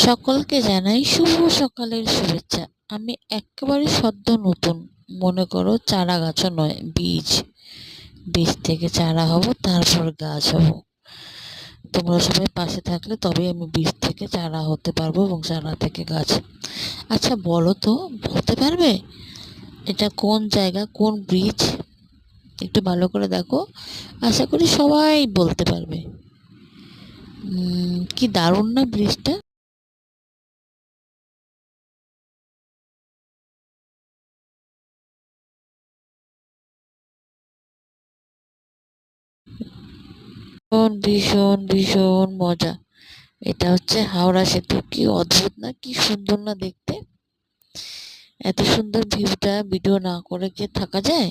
সকলকে জানাই শুভ সকালের শুভেচ্ছা। আমি একেবারে সদ্য নতুন, মনে করো চারা গাছও নয়, বীজ বীজ থেকে চারা হব, তারপর গাছ হব। তোমরা সবাই পাশে থাকলে তবেই আমি বীজ থেকে চারা হতে পারবো এবং চারা থেকে গাছ। আচ্ছা বলো তো, বলতে পারবে এটা কোন জায়গা, কোন ব্রিজ? একটু ভালো করে দেখো, আশা করি সবাই বলতে পারবে। কি দারুণ না ব্রিজটা! ভীষণ ভীষণ ভীষণ মজা। এটা হচ্ছে হাওড়া সেতু। কি অদ্ভুত না, কি সুন্দর না দেখতে! এত সুন্দর ভিউটা ভিডিও না করে কি থাকা যায়?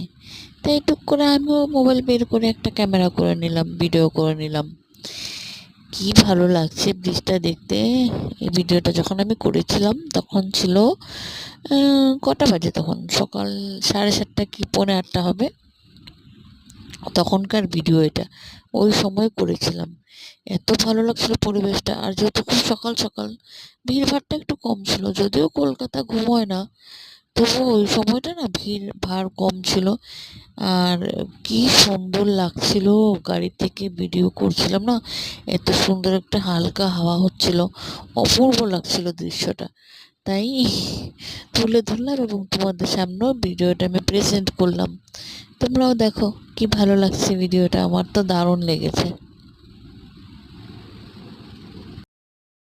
তাই টুক করে আমিও মোবাইল বের করে একটা ক্যামেরা করে নিলাম, ভিডিও করে নিলাম। কি ভালো লাগছে ব্রিজটা দেখতে। এই ভিডিওটা যখন আমি করেছিলাম তখন ছিল কটা বাজে, তখন সকাল 7:30 কি 7:45 হবে তখনকার ভিডিও এটা। ওই সময় করেছিলাম। এত ভালো লাগছিল পরিবেশটা, আর যেহেতু খুব সকাল সকাল ভিড়ভাড়টা একটু কম ছিল, যদিও কলকাতা ঘুমোয় না, তবুও ওই সময়টা না ভিড় ভাড় কম ছিল। আর কি সুন্দর লাগছিল, গাড়ি থেকে ভিডিও করছিলাম না, এত সুন্দর একটা হালকা হাওয়া হচ্ছিল, অপূর্ব লাগছিল দৃশ্যটা। তাই তুলে ধরলাম এবং তোমাদের সামনেও ভিডিওটা আমি প্রেজেন্ট করলাম। তোমরাও দেখো, কি ভালো লাগছে ভিডিওটা, আমার তো দারুণ লেগেছে।